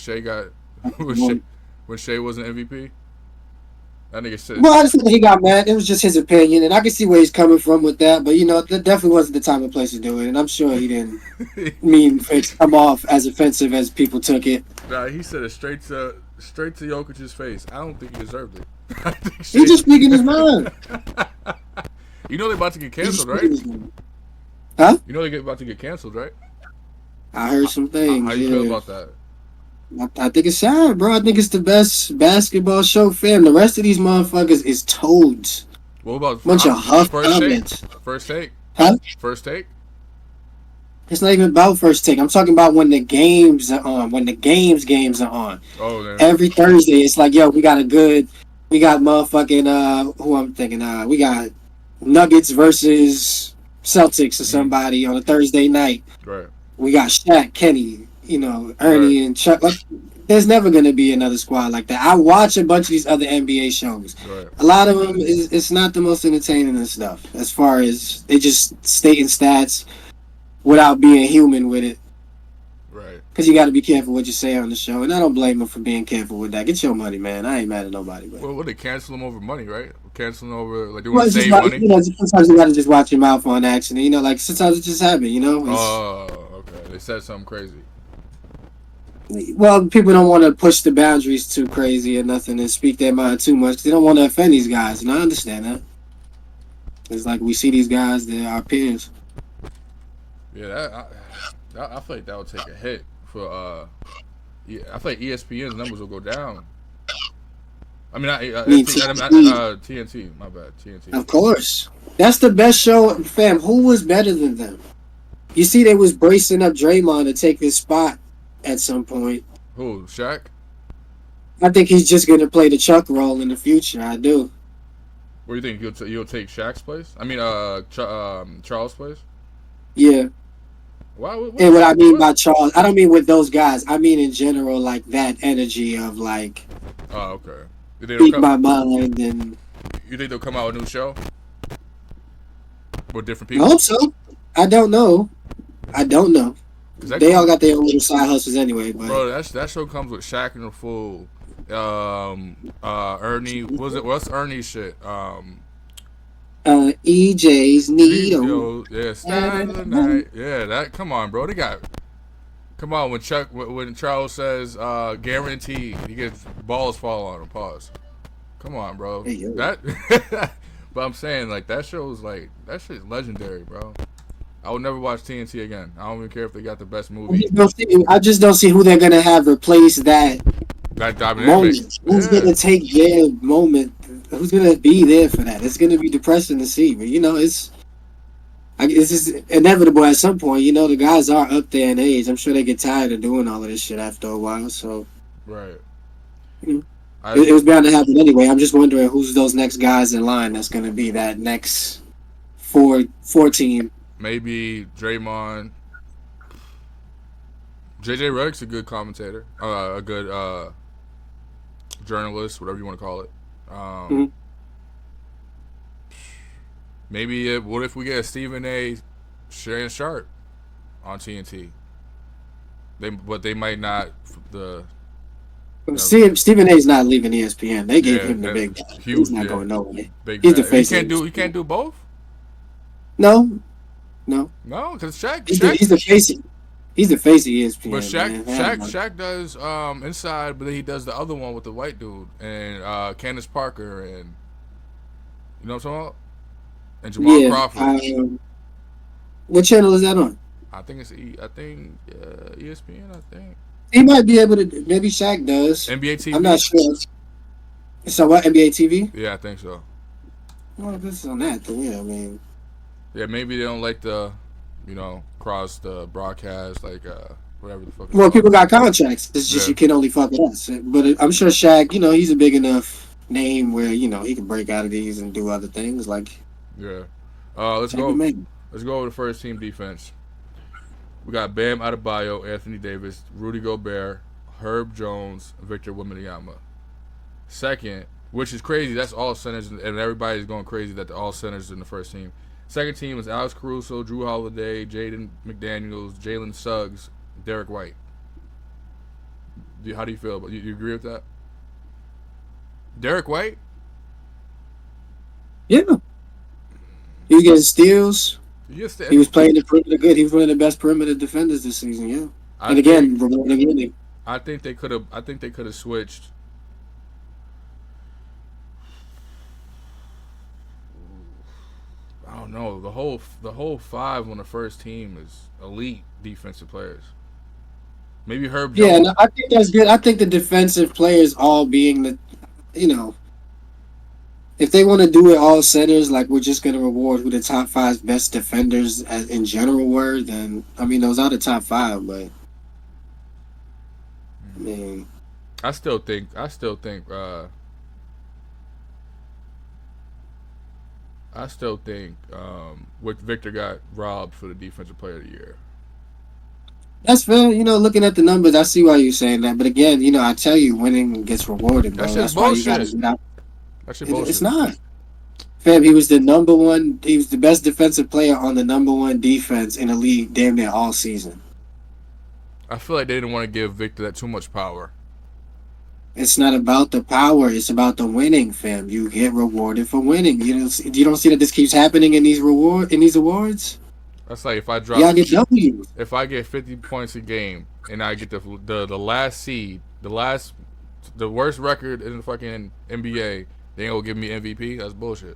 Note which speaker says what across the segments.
Speaker 1: Shea got when Shea wasn't MVP. That nigga said.
Speaker 2: Well, I just think he got mad. It was just his opinion, and I can see where he's coming from with that. But that definitely wasn't the time and place to do it. And I'm sure he didn't mean for it to come off as offensive as people took it.
Speaker 1: Nah, he said it straight to Jokic's face. I don't think he deserved it. I think
Speaker 2: He's just speaking his mind.
Speaker 1: You know they're about to get
Speaker 2: He's just
Speaker 1: canceled,
Speaker 2: speaking
Speaker 1: right?
Speaker 2: his mind. Huh?
Speaker 1: You know they're about to get canceled, right?
Speaker 2: I heard some things.
Speaker 1: How you feel about that?
Speaker 2: I think it's sad, bro. I think it's the best basketball show, fam. The rest of these motherfuckers is toads.
Speaker 1: What about
Speaker 2: Bunch of huff
Speaker 1: first
Speaker 2: comments.
Speaker 1: take? First take?
Speaker 2: Huh?
Speaker 1: First take?
Speaker 2: It's not even about first take. I'm talking about when the games are on. When the games are on.
Speaker 1: Oh, man.
Speaker 2: Every Thursday, it's like, yo, we got motherfucking who I'm thinking. We got Nuggets versus Celtics or somebody on a Thursday night.
Speaker 1: Right.
Speaker 2: We got Shaq, Kenny, Ernie and Chuck. Like, there's never gonna be another squad like that. I watch a bunch of these other NBA shows.
Speaker 1: Right.
Speaker 2: A lot of them it's not the most entertaining and stuff. As far as they just stating stats without being human with it.
Speaker 1: Right.
Speaker 2: Because you got to be careful what you say on the show, and I don't blame them for being careful with that. Get your money, man. I ain't mad at nobody. But
Speaker 1: Well, they cancel them over money, right? Canceling over like they
Speaker 2: well,
Speaker 1: want to
Speaker 2: it's just
Speaker 1: save
Speaker 2: like,
Speaker 1: money.
Speaker 2: sometimes you got to just watch your mouth on accident. Like sometimes it just happens.
Speaker 1: Oh, okay. They said something crazy.
Speaker 2: Well, people don't want to push the boundaries too crazy or nothing and speak their mind too much. They don't want to offend these guys, and I understand that. It's like we see these guys; they're our peers.
Speaker 1: Yeah, I feel like that would take a hit for. Yeah, I feel like ESPN's numbers will go down. I mean, TNT. My bad, TNT.
Speaker 2: Of course, that's the best show, fam. Who was better than them? You see, they was bracing up Draymond to take his spot at some point.
Speaker 1: Who? Shaq?
Speaker 2: I think he's just gonna play the Chuck role in the future. I do.
Speaker 1: What do you think? You'll take Shaq's place? I mean, Charles' place?
Speaker 2: Yeah. And what I mean by Charles, I don't mean with those guys. I mean in general, like that energy of like.
Speaker 1: Oh, okay.
Speaker 2: Speak my mind and.
Speaker 1: You think they'll come out with a new show with different people?
Speaker 2: I hope so. I don't know. They all got their own little side hustles anyway. But
Speaker 1: bro, that show comes with Shaq and the Fool, Ernie. What's Ernie's shit?
Speaker 2: EJ's Needle.
Speaker 1: Yeah, stand the night. Yeah, that. Come on, bro. They got. Come on, when Charles says guaranteed, he gets balls fall on him. Pause. Come on, bro.
Speaker 2: Hey,
Speaker 1: that. But I'm saying like that show's like that shit's legendary, bro. I would never watch TNT again. I don't even care if they got the best movie.
Speaker 2: I just don't see who they're gonna have replace that moment. Who's gonna take their moment? Who's gonna be there for that? It's gonna be depressing to see, but it's just inevitable at some point. The guys are up there in age. I'm sure they get tired of doing all of this shit after a while. So,
Speaker 1: right.
Speaker 2: It was bound to happen anyway. I'm just wondering who's those next guys in line that's gonna be that next four team.
Speaker 1: Maybe Draymond. JJ Redick's a good commentator, a good journalist, whatever you want to call it. Maybe what if we get Stephen A. Sharp on TNT? But they might not.
Speaker 2: Stephen A's not leaving ESPN. They gave him the big. He's not going nowhere. He's the face.
Speaker 1: He can't do both.
Speaker 2: No,
Speaker 1: because Shaq.
Speaker 2: He's the face. He's the face of ESPN.
Speaker 1: But Shaq does Inside, but then he does the other one with the white dude and Candace Parker and you know what I'm talking about? And Jamal Crawford.
Speaker 2: What channel is that on?
Speaker 1: I think it's ESPN. I think
Speaker 2: he might be able to. Maybe Shaq does.
Speaker 1: NBA TV.
Speaker 2: I'm not sure. So what? NBA TV?
Speaker 1: Yeah, I think so.
Speaker 2: Well, if it's on that, then I mean.
Speaker 1: Yeah, maybe they don't like the, cross the broadcast, like whatever the fuck.
Speaker 2: Well, people got contracts. It's just you can only fuck with us. But I'm sure Shaq, he's a big enough name where he can break out of these and do other things like.
Speaker 1: Yeah. Let's go. Let's go over the first team defense. We got Bam Adebayo, Anthony Davis, Rudy Gobert, Herb Jones, Victor Wembanyama. Second, which is crazy. That's all centers, and everybody's going crazy that they're all centers in the first team. Second team was Alex Caruso, Drew Holiday, Jaden McDaniels, Jalen Suggs, Derek White. How do you feel about? You agree with that? Derek White?
Speaker 2: Yeah. He was getting steals. He was playing the perimeter good. He was one of the best perimeter defenders this season. Yeah. And again, rewarding winning.
Speaker 1: I think they could have switched. I don't know. The whole five on the first team is elite defensive players. Maybe Herb Jones.
Speaker 2: Yeah, no, I think that's good. I think the defensive players all being the, if they want to do it all centers, like we're just going to reward who the top five best defenders in general were, then, I mean, those are the top five, but, I mean.
Speaker 1: I still think Victor got robbed for the defensive player of the year.
Speaker 2: That's fair. Looking at the numbers, I see why you're saying that. But again, I tell you, winning gets rewarded, bro.
Speaker 1: That's bullshit. Why you gotta bullshit.
Speaker 2: It's not. Fam, he was the number one. He was the best defensive player on the number one defense in the league damn near all season.
Speaker 1: I feel like they didn't want to give Victor that too much power.
Speaker 2: It's not about the power. It's about the winning, fam. You get rewarded for winning. You don't see that this keeps happening in these awards?
Speaker 1: That's like if I drop.
Speaker 2: Yeah, I get W.
Speaker 1: If I get 50 points a game and I get the last seed, the worst record in the fucking NBA, they ain't gonna give me MVP. That's bullshit.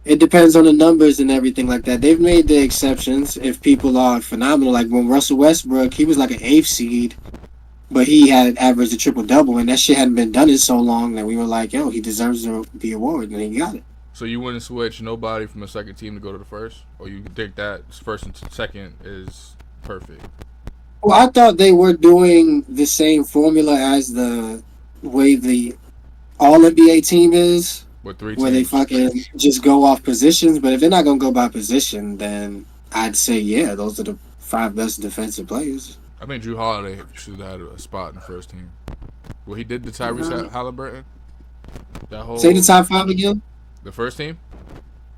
Speaker 2: It depends on the numbers and everything like that. They've made the exceptions if people are phenomenal. Like when Russell Westbrook, he was like an 8th seed, but he had averaged a triple-double, and that shit hadn't been done in so long that we were like, yo, he deserves the award, and he got it.
Speaker 1: So you wouldn't switch nobody from the second team to go to the first? Or you think that first and second is perfect?
Speaker 2: Well, I thought they were doing the same formula as the way the All-NBA team is.
Speaker 1: With 3 teams.
Speaker 2: Where they fucking just go off positions. But if they're not going to go by position, then I'd say, yeah, those are the 5 best defensive players.
Speaker 1: I mean, Drew Holiday should have had a spot in the first team. Well, he did the Tyrese Halliburton.
Speaker 2: Say the top 5 again.
Speaker 1: The first team?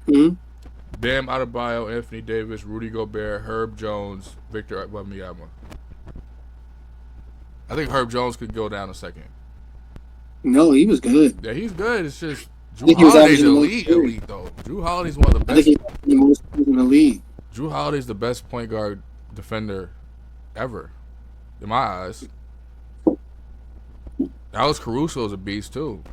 Speaker 2: Mm-hmm.
Speaker 1: Bam Adebayo, Anthony Davis, Rudy Gobert, Herb Jones, Victor Wembanyama. I think Herb Jones could go down a second.
Speaker 2: No, he was good.
Speaker 1: Yeah, he's good. It's just Drew Holiday's elite though. Drew Holiday's one of the best.
Speaker 2: I think he's the most in the league.
Speaker 1: Drew Holiday's the best point guard defender ever, in my eyes. Alex Caruso is a beast too.